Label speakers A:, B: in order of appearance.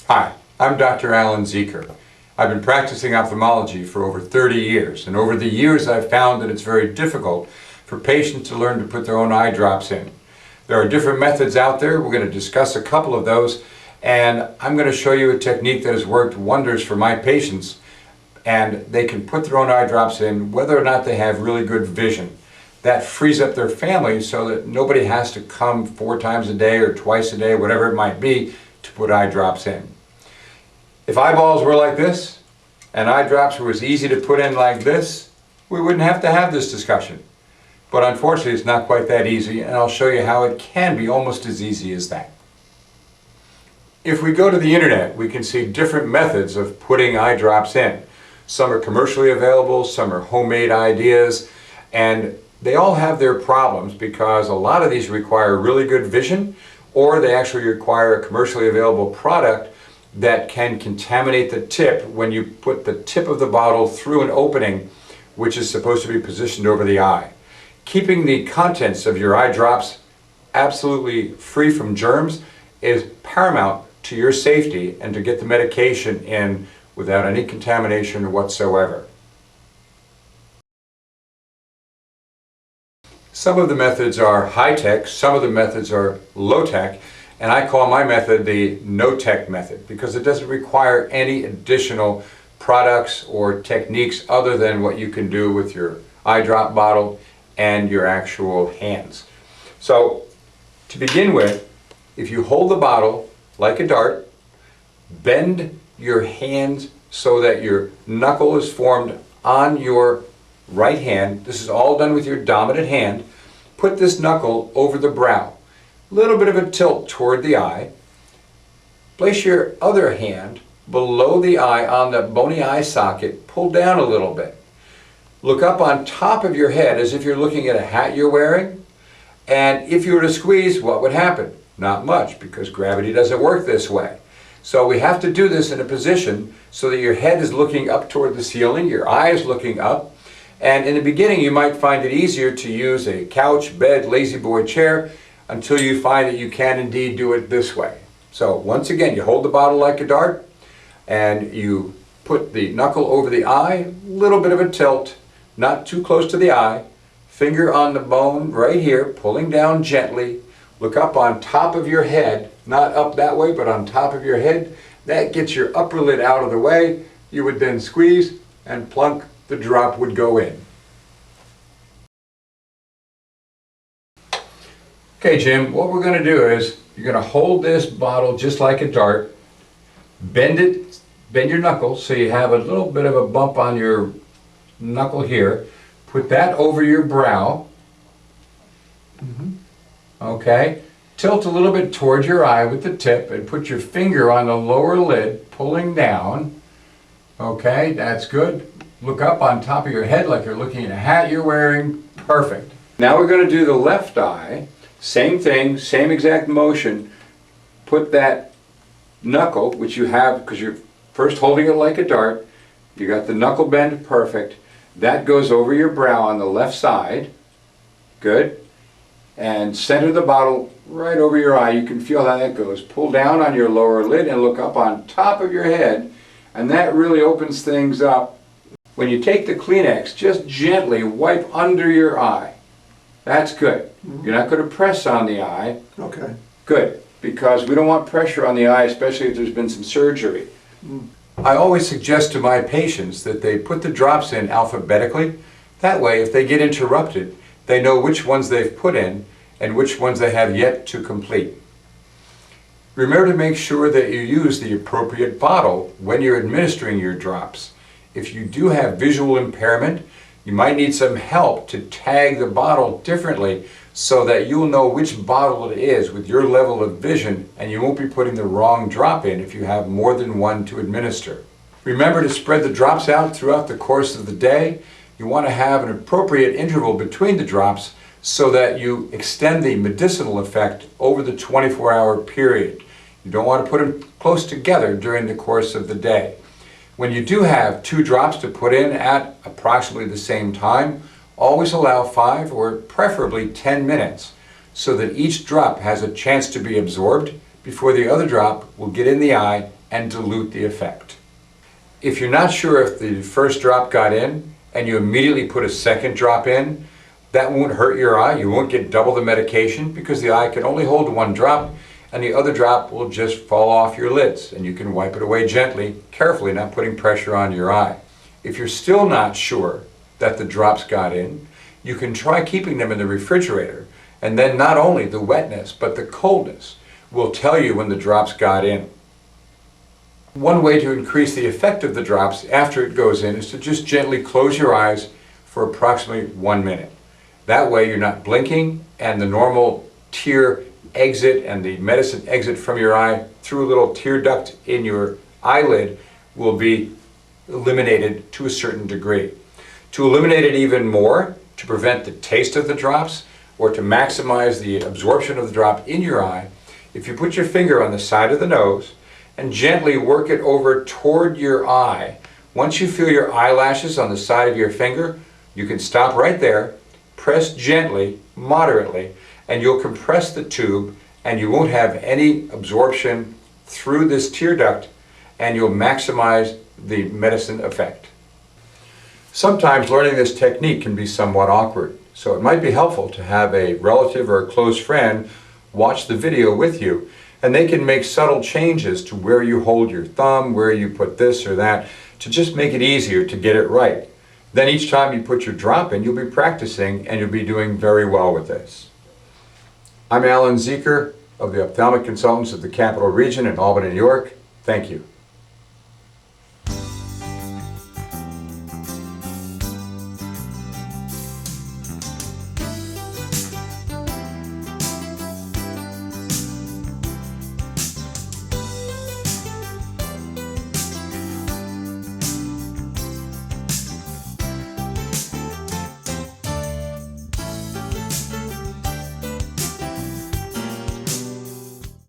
A: Hi, I'm Dr. Alan Zieker. I've been practicing ophthalmology for over 30 years, and over the years I've found that it's very difficult for patients to learn to put their own eye drops in. There are different methods out there. We're going to discuss a couple of those, and I'm going to show you a technique that has worked wonders for my patients, and they can put their own eye drops in whether or not they have really good vision. That frees up their family so that nobody has to come 4 times a day or twice a day, whatever it might be, to put eye drops in. If eyeballs were like this, and eye drops were as easy to put in like this, we wouldn't have to have this discussion. But unfortunately, it's not quite that easy, and I'll show you how it can be almost as easy as that. If we go to the internet, we can see different methods of putting eye drops in. Some are commercially available, some are homemade ideas, and they all have their problems because a lot of these require really good vision, or they actually require a commercially available product that can contaminate the tip when you put the tip of the bottle through an opening which is supposed to be positioned over the eye. Keeping the contents of your eye drops absolutely free from germs is paramount to your safety and to get the medication in without any contamination whatsoever. Some of the methods are high-tech, some of the methods are low-tech, and I call my method the no-tech method because it doesn't require any additional products or techniques other than what you can do with your eye drop bottle and your actual hands. So, to begin with, if you hold the bottle like a dart, bend your hands so that your knuckle is formed on your right hand. This is all done with your dominant hand. Put this knuckle over the brow. Little bit of a tilt toward the eye. Place your other hand below the eye on the bony eye socket. Pull down a little bit. Look up on top of your head as if you're looking at a hat you're wearing. And if you were to squeeze, what would happen? Not much, because gravity doesn't work this way. So we have to do this in a position so that your head is looking up toward the ceiling, your eye is looking up. And in the beginning you might find it easier to use a couch, bed, lazy boy chair until you find that you can indeed do it this way. So once again, you hold the bottle like a dart and you put the knuckle over the eye, little bit of a tilt, not too close to the eye, finger on the bone right here, pulling down gently, look up on top of your head, not up that way, but on top of your head. That gets your upper lid out of the way. You would then squeeze and plunk, the drop would go in. Okay, Jim, what we're going to do is you're going to hold this bottle just like a dart, bend your knuckle so you have a little bit of a bump on your knuckle here. Put that over your brow. Okay, tilt a little bit toward your eye with the tip and put your finger on the lower lid, pulling down. Okay, that's good. Look up on top of your head like you're looking at a hat you're wearing. Perfect. Now we're going to do the left eye. Same thing, same exact motion. Put that knuckle, which you have because you're first holding it like a dart. You got the knuckle bend perfect. That goes over your brow on the left side. Good. And center the bottle right over your eye. You can feel how that goes. Pull down on your lower lid and look up on top of your head. And that really opens things up. When you take the Kleenex, just gently wipe under your eye. That's good. You're not going to press on the eye.
B: Okay.
A: Good, because we don't want pressure on the eye, especially if there's been some surgery. I always suggest to my patients that they put the drops in alphabetically. That way, if they get interrupted, they know which ones they've put in and which ones they have yet to complete. Remember to make sure that you use the appropriate bottle when you're administering your drops. If you do have visual impairment, you might need some help to tag the bottle differently so that you'll know which bottle it is with your level of vision, and you won't be putting the wrong drop in if you have more than one to administer. Remember to spread the drops out throughout the course of the day. You want to have an appropriate interval between the drops so that you extend the medicinal effect over the 24-hour period. You don't want to put them close together during the course of the day. When you do have 2 drops to put in at approximately the same time, always allow 5 or preferably 10 minutes so that each drop has a chance to be absorbed before the other drop will get in the eye and dilute the effect. If you're not sure if the first drop got in and you immediately put a second drop in, that won't hurt your eye. You won't get double the medication because the eye can only hold one drop and the other drop will just fall off your lids and you can wipe it away gently, carefully, not putting pressure on your eye. If you're still not sure that the drops got in, you can try keeping them in the refrigerator, and then not only the wetness but the coldness will tell you when the drops got in. One way to increase the effect of the drops after it goes in is to just gently close your eyes for approximately 1 minute. That way you're not blinking and the normal tear exit and the medicine exit from your eye through a little tear duct in your eyelid will be eliminated to a certain degree. To eliminate it even more, to prevent the taste of the drops or to maximize the absorption of the drop in your eye, if you put your finger on the side of the nose and gently work it over toward your eye, once you feel your eyelashes on the side of your finger, you can stop right there, press gently, moderately, and you'll compress the tube and you won't have any absorption through this tear duct and you'll maximize the medicine effect. Sometimes learning this technique can be somewhat awkward, so it might be helpful to have a relative or a close friend watch the video with you, and they can make subtle changes to where you hold your thumb, where you put this or that, to just make it easier to get it right. Then each time you put your drop in, you'll be practicing and you'll be doing very well with this. I'm Zieker of the Ophthalmic Consultants of the Capital Region in Albany, New York. Thank you.